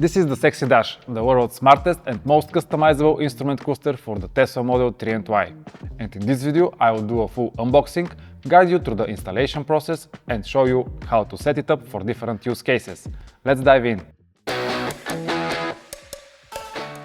This is the S3XY Dash, the world's smartest and most customizable instrument cluster for the Tesla Model 3 and Y. And in this video I will do a full unboxing, guide you through the installation process and show you how to set it up for different use cases. Let's dive in.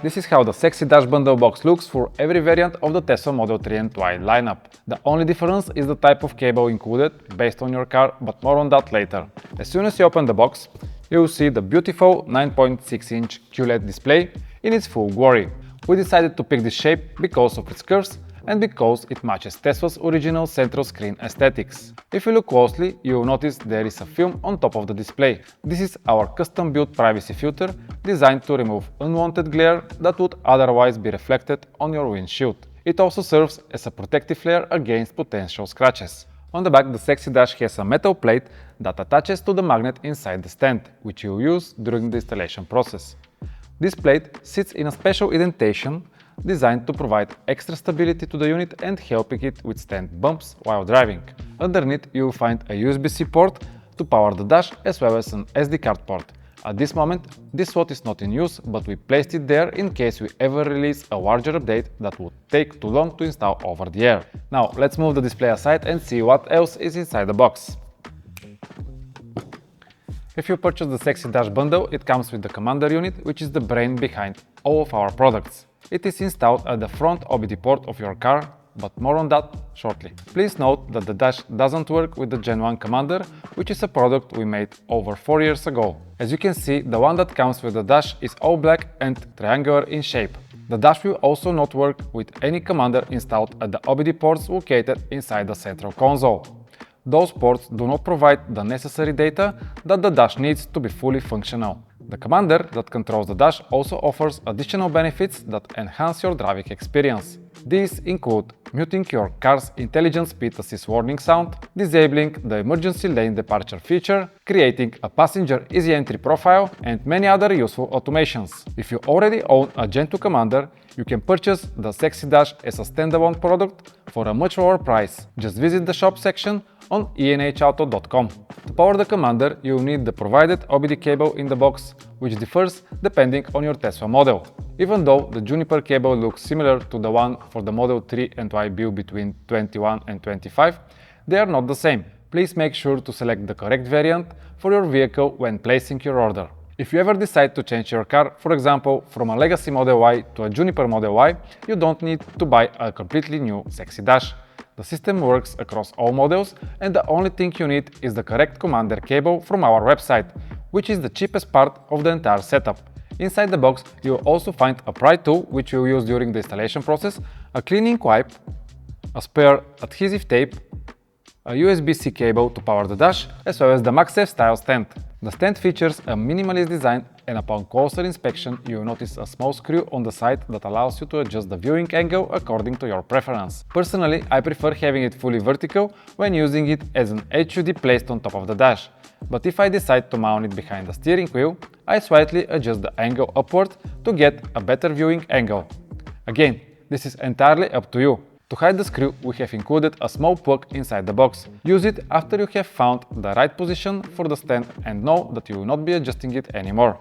This is how the S3XY Dash bundle box looks for every variant of the Tesla Model 3 and Y lineup. The only difference is the type of cable included based on your car, but more on that later. As soon as you open the box, you will see the beautiful 9.6-inch QLED display in its full glory. We decided to pick this shape because of its curves and because it matches Tesla's original central screen aesthetics. If you look closely, you will notice there is a film on top of the display. This is our custom-built privacy filter designed to remove unwanted glare that would otherwise be reflected on your windshield. It also serves as a protective layer against potential scratches. On the back, the S3XY Dash has a metal plate that attaches to the magnet inside the stand, which you will use during the installation process. This plate sits in a special indentation designed to provide extra stability to the unit and helping it withstand bumps while driving. Underneath, you will find a USB-C port to power the dash as well as an SD card port. At this moment, this slot is not in use, but we placed it there in case we ever release a larger update that would take too long to install over the air. Now, let's move the display aside and see what else is inside the box. If you purchase the S3XY Dash bundle, it comes with the commander unit, which is the brain behind all of our products. It is installed at the front OBD port of your car, but more on that shortly. Please note that the dash doesn't work with the Gen 1 commander, which is a product we made over 4 years ago. As you can see, the one that comes with the dash is all black and triangular in shape. The dash will also not work with any commander installed at the OBD ports located inside the central console. Those ports do not provide the necessary data that the dash needs to be fully functional. The commander that controls the dash also offers additional benefits that enhance your driving experience. These include muting your car's intelligent speed assist warning sound, disabling the emergency lane departure feature, creating a passenger easy entry profile, and many other useful automations. If you already own a Gen 2 commander, you can purchase the S3XY Dash as a standalone product for a much lower price. Just visit the shop section on enhauto.com. To power the commander, you will need the provided OBD cable in the box, which differs depending on your Tesla model. Even though the Juniper cable looks similar to the one for the Model 3 and Y build between 21 and 25, they are not the same. Please make sure to select the correct variant for your vehicle when placing your order. If you ever decide to change your car, for example, from a legacy Model Y to a Juniper Model Y, you don't need to buy a completely new S3XY Dash. The system works across all models, and the only thing you need is the correct commander cable from our website, which is the cheapest part of the entire setup. Inside the box, you will also find a pry tool which you will use during the installation process, a cleaning wipe, a spare adhesive tape, a USB-C cable to power the dash, as well as the MagSafe style stand. The stand features a minimalist design, and upon closer inspection you will notice a small screw on the side that allows you to adjust the viewing angle according to your preference. Personally, I prefer having it fully vertical when using it as an HUD placed on top of the dash, but if I decide to mount it behind the steering wheel, I slightly adjust the angle upward to get a better viewing angle. Again, this is entirely up to you. To hide the screw, we have included a small plug inside the box. Use it after you have found the right position for the stand and know that you will not be adjusting it anymore.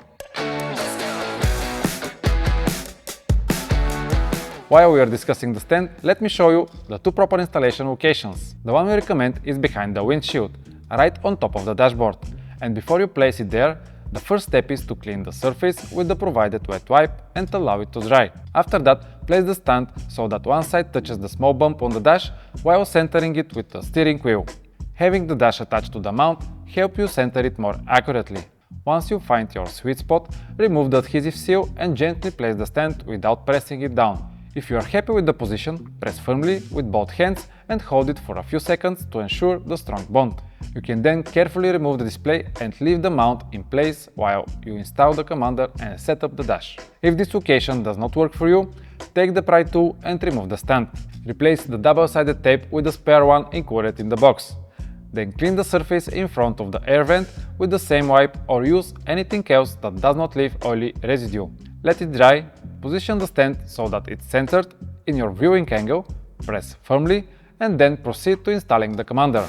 While we are discussing the stand, let me show you the two proper installation locations. The one we recommend is behind the windshield, right on top of the dashboard. And before you place it there, the first step is to clean the surface with the provided wet wipe and allow it to dry. After that, place the stand so that one side touches the small bump on the dash while centering it with the steering wheel. Having the dash attached to the mount helps you center it more accurately. Once you find your sweet spot, remove the adhesive seal and gently place the stand without pressing it down. If you are happy with the position, press firmly with both hands and hold it for a few seconds to ensure the strong bond. You can then carefully remove the display and leave the mount in place while you install the commander and set up the dash. If this location does not work for you, take the pry tool and remove the stand. Replace the double-sided tape with the spare one included in the box. Then clean the surface in front of the air vent with the same wipe or use anything else that does not leave oily residue. Let it dry, position the stand so that it's centered in your viewing angle, press firmly, and then proceed to installing the commander.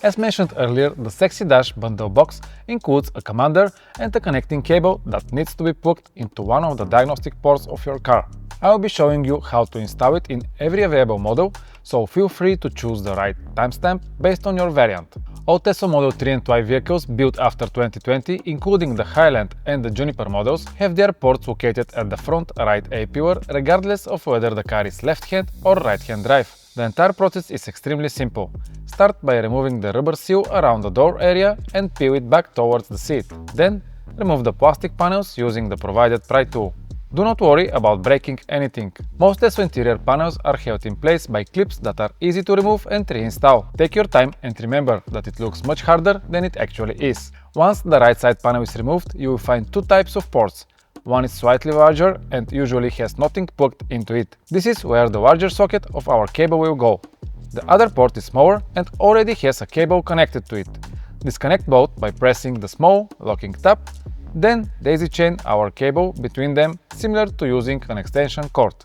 As mentioned earlier, the S3XY Dash bundle box includes a commander and a connecting cable that needs to be plugged into one of the diagnostic ports of your car. I will be showing you how to install it in every available model, so feel free to choose the right timestamp based on your variant. All Tesla Model 3 and Y vehicles built after 2020, including the Highland and the Juniper models, have their ports located at the front right A pillar, regardless of whether the car is left-hand or right-hand drive. The entire process is extremely simple. Start by removing the rubber seal around the door area and peel it back towards the seat. Then, remove the plastic panels using the provided pry tool. Do not worry about breaking anything. Most Tesla interior panels are held in place by clips that are easy to remove and reinstall. Take your time and remember that it looks much harder than it actually is. Once the right side panel is removed, you will find two types of ports. One is slightly larger and usually has nothing plugged into it. This is where the larger socket of our cable will go. The other port is smaller and already has a cable connected to it. Disconnect both by pressing the small locking tab, then daisy chain our cable between them, similar to using an extension cord.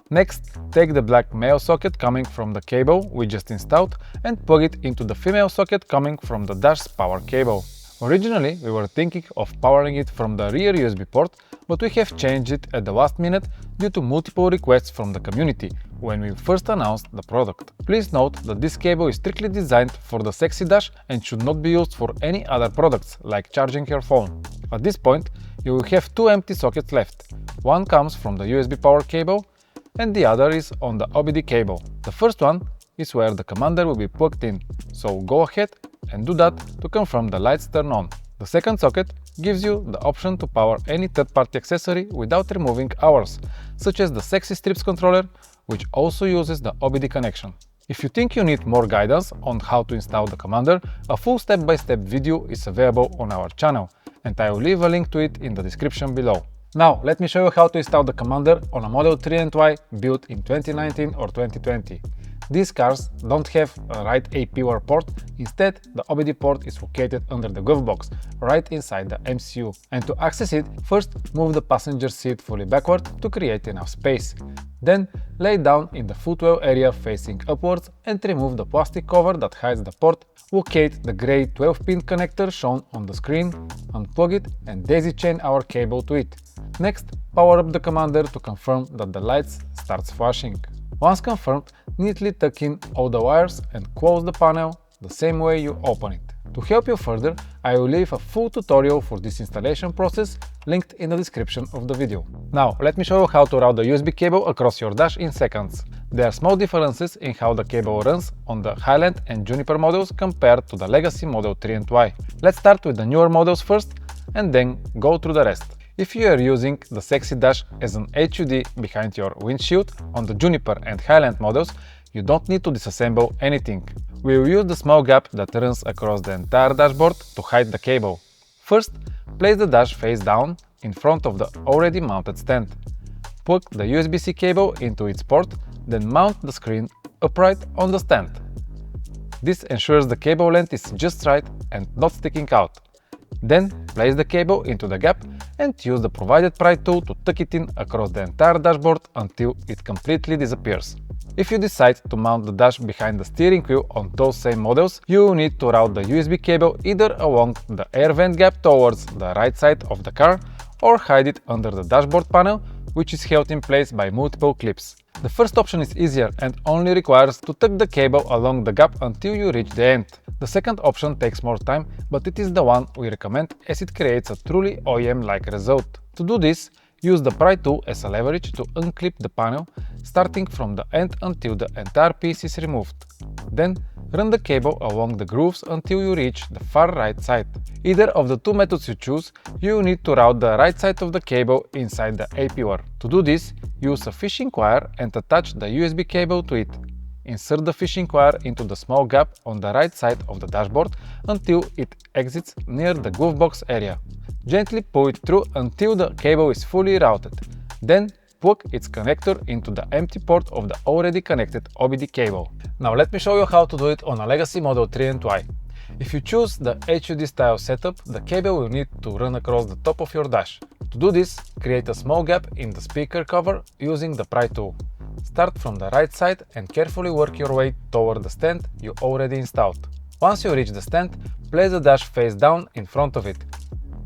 Next, take the black male socket coming from the cable we just installed and plug it into the female socket coming from the Dash's power cable. Originally, we were thinking of powering it from the rear USB port, but we have changed it at the last minute due to multiple requests from the community when we first announced the product. Please note that this cable is strictly designed for the S3XY Dash and should not be used for any other products, like charging your phone. At this point, you will have two empty sockets left. One comes from the USB power cable and the other is on the OBD cable. The first one is where the commander will be plugged in, so go ahead and do that to confirm the lights turn on. The second socket gives you the option to power any third-party accessory without removing ours, such as the S3XY Strips controller, which also uses the OBD connection. If you think you need more guidance on how to install the commander, a full step-by-step video is available on our channel, and I will leave a link to it in the description below. Now, let me show you how to install the commander on a Model 3 and Y built in 2019 or 2020. These cars don't have a right A pillar port, instead the OBD port is located under the glove box, right inside the MCU. And to access it, first move the passenger seat fully backward to create enough space. Then lay down in the footwell area facing upwards and remove the plastic cover that hides the port. Locate the grey 12-pin connector shown on the screen, unplug it and daisy chain our cable to it. Next, power up the commander to confirm that the lights starts flashing. Once confirmed, neatly tuck in all the wires and close the panel the same way you open it. To help you further, I will leave a full tutorial for this installation process linked in the description of the video. Now, let me show you how to route the USB cable across your Dash in seconds. There are small differences in how the cable runs on the Highland and Juniper models compared to the legacy Model 3 and Y. Let's start with the newer models first and then go through the rest. If you are using the S3XY Dash as an HUD behind your windshield on the Juniper and Highland models, you don't need to disassemble anything. We will use the small gap that runs across the entire dashboard to hide the cable. First, place the dash face down in front of the already mounted stand. Plug the USB-C cable into its port, then mount the screen upright on the stand. This ensures the cable length is just right and not sticking out. Then place the cable into the gap and use the provided pry tool to tuck it in across the entire dashboard until it completely disappears. If you decide to mount the dash behind the steering wheel on those same models, you will need to route the USB cable either along the air vent gap towards the right side of the car or hide it under the dashboard panel, which is held in place by multiple clips. The first option is easier and only requires to tuck the cable along the gap until you reach the end. The second option takes more time, but it is the one we recommend as it creates a truly OEM-like result. To do this, use the pry tool as a leverage to unclip the panel, starting from the end until the entire piece is removed. Then, run the cable along the grooves until you reach the far right side. Either of the two methods you choose, you will need to route the right side of the cable inside the A pillar. To do this, use a fishing wire and attach the USB cable to it. Insert the fishing wire into the small gap on the right side of the dashboard until it exits near the glove box area. Gently pull it through until the cable is fully routed. Then plug its connector into the empty port of the already connected OBD cable. Now let me show you how to do it on a legacy Model 3 and Y. If you choose the HUD style setup, the cable will need to run across the top of your dash. To do this, create a small gap in the speaker cover using the pry tool. Start from the right side and carefully work your way toward the stand you already installed. Once you reach the stand, place the dash face down in front of it.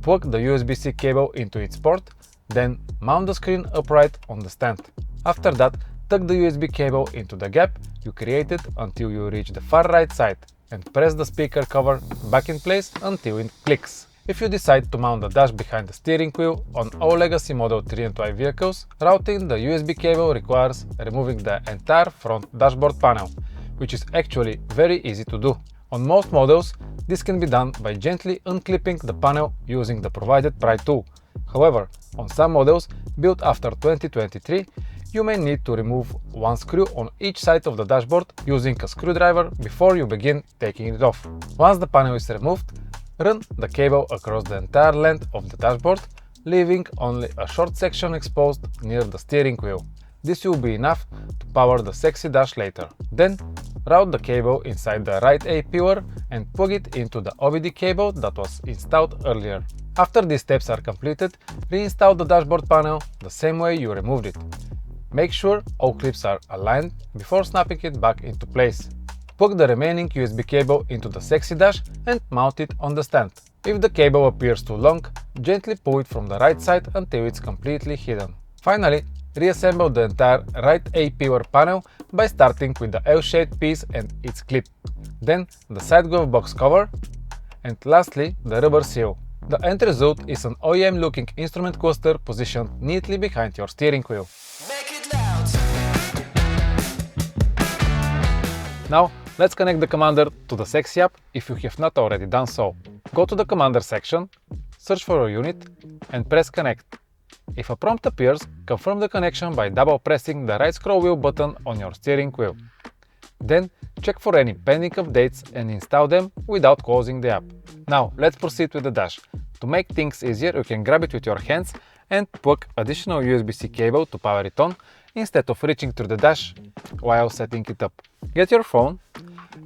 Plug the USB-C cable into its port, then mount the screen upright on the stand. After that, tuck the USB cable into the gap you created until you reach the far right side and press the speaker cover back in place until it clicks. If you decide to mount the dash behind the steering wheel on all legacy Model 3 and Y vehicles, routing the USB cable requires removing the entire front dashboard panel, which is actually very easy to do. On most models, this can be done by gently unclipping the panel using the provided pry tool. However, on some models built after 2023, you may need to remove one screw on each side of the dashboard using a screwdriver before you begin taking it off. Once the panel is removed, run the cable across the entire length of the dashboard, leaving only a short section exposed near the steering wheel. This will be enough to power the sexy dash later. Then, route the cable inside the right A pillar and plug it into the OBD cable that was installed earlier. After these steps are completed, reinstall the dashboard panel the same way you removed it. Make sure all clips are aligned before snapping it back into place. Plug the remaining USB cable into the sexy dash and mount it on the stand. If the cable appears too long, gently pull it from the right side until it's completely hidden. Finally, reassemble the entire right A pillar panel by starting with the L-shaped piece and its clip, then the side glove box cover, and lastly the rubber seal. The end result is an OEM-looking instrument cluster positioned neatly behind your steering wheel. Now, let's connect the Commander to the Sexy app if you have not already done so. Go to the Commander section, search for your unit, and press Connect. If a prompt appears, confirm the connection by double pressing the right scroll wheel button on your steering wheel. Then, check for any pending updates and install them without closing the app. Now, let's proceed with the dash. To make things easier, you can grab it with your hands and plug additional USB-C cable to power it on instead of reaching through the dash while setting it up. Get your phone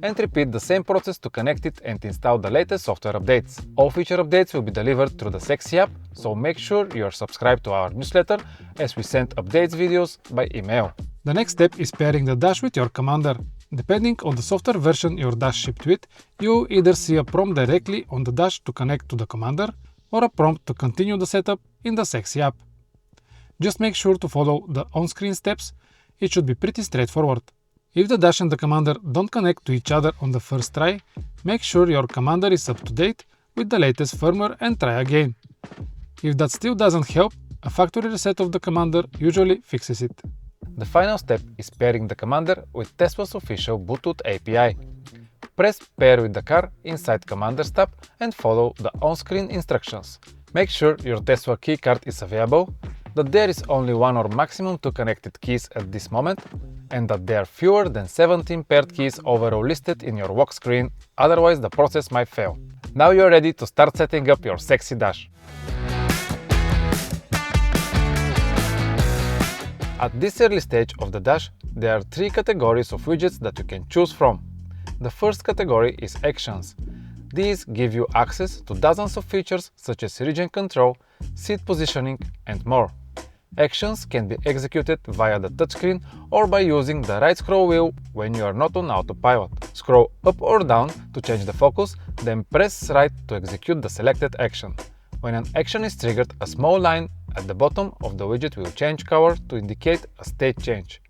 and repeat the same process to connect it and install the latest software updates. All feature updates will be delivered through the Sexy app, so make sure you are subscribed to our newsletter as we send updates videos by email. The next step is pairing the dash with your Commander. Depending on the software version your dash shipped with, you either see a prompt directly on the dash to connect to the Commander or a prompt to continue the setup in the Sexy app. Just make sure to follow the on-screen steps. It should be pretty straightforward. If the dash and the Commander don't connect to each other on the first try, make sure your Commander is up to date with the latest firmware and try again. If that still doesn't help, a factory reset of the Commander usually fixes it. The final step is pairing the Commander with Tesla's official Bluetooth API. Press Pair with the car inside Commander's tab and follow the on-screen instructions. Make sure your Tesla keycard is available, that there is only one or maximum 2 connected keys at this moment, and that there are fewer than 17 paired keys overall listed in your lock screen, otherwise the process might fail. Now you're ready to start setting up your Sexy dash. At this early stage of the dash, there are 3 categories of widgets that you can choose from. The first category is Actions. These give you access to dozens of features such as region control, seat positioning, and more. Actions can be executed via the touchscreen or by using the right scroll wheel when you are not on autopilot. Scroll up or down to change the focus, then press right to execute the selected action. When an action is triggered, a small line at the bottom of the widget will change color to indicate a state change.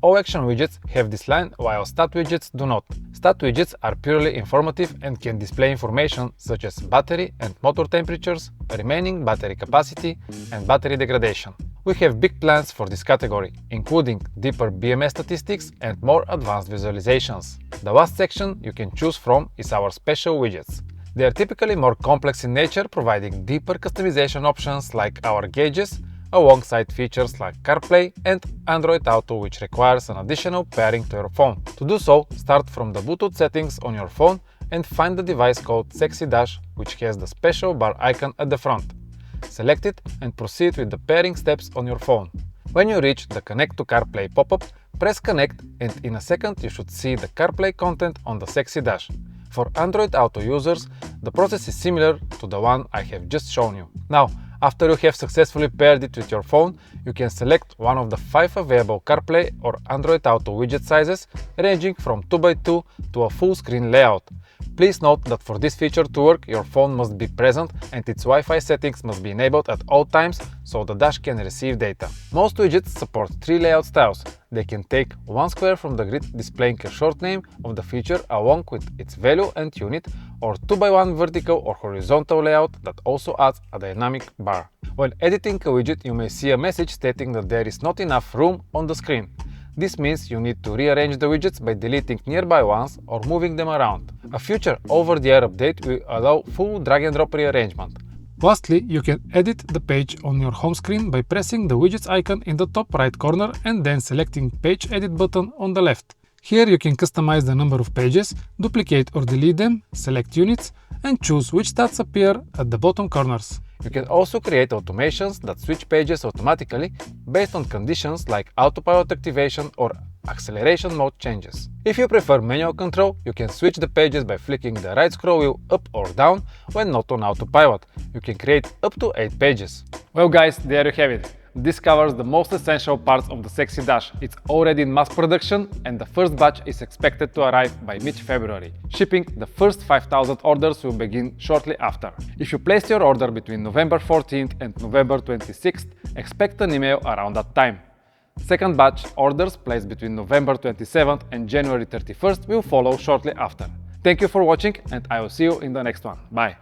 All action widgets have this line, while stat widgets do not. Stat widgets are purely informative and can display information such as battery and motor temperatures, remaining battery capacity, and battery degradation. We have big plans for this category, including deeper BMS statistics and more advanced visualizations. The last section you can choose from is our special widgets. They are typically more complex in nature, providing deeper customization options like our gauges, alongside features like CarPlay and Android Auto, which requires an additional pairing to your phone. To do so, start from the Bluetooth settings on your phone and find the device called Sexy Dash, which has the special bar icon at the front. Select it and proceed with the pairing steps on your phone. When you reach the Connect to CarPlay pop-up, press Connect and in a second you should see the CarPlay content on the Sexy Dash. For Android Auto users, the process is similar to the one I have just shown you. Now, after you have successfully paired it with your phone, you can select one of the 5 available CarPlay or Android Auto widget sizes, ranging from 2x2 to a full screen layout. Please note that for this feature to work, your phone must be present and its Wi-Fi settings must be enabled at all times so the dash can receive data. Most widgets support 3 layout styles. They can take one square from the grid displaying a short name of the feature along with its value and unit, or 2x1 vertical or horizontal layout that also adds a dynamic bar. When editing a widget, you may see a message stating that there is not enough room on the screen. This means you need to rearrange the widgets by deleting nearby ones or moving them around. A future over-the-air update will allow full drag-and-drop rearrangement. Lastly, you can edit the page on your home screen by pressing the widgets icon in the top right corner and then selecting Page Edit button on the left. Here you can customize the number of pages, duplicate or delete them, select units, and choose which stats appear at the bottom corners. You can also create automations that switch pages automatically based on conditions like autopilot activation or acceleration mode changes. If you prefer manual control, you can switch the pages by flicking the right scroll wheel up or down when not on autopilot. You can create up to 8 pages. Well guys, there you have it. This covers the most essential parts of the Sexy Dash. It's already in mass production and the first batch is expected to arrive by mid-February. Shipping the first 5,000 orders will begin shortly after. If you placed your order between November 14th and November 26th, expect an email around that time. Second batch orders placed between November 27th and January 31st will follow shortly after. Thank you for watching and I will see you in the next one. Bye!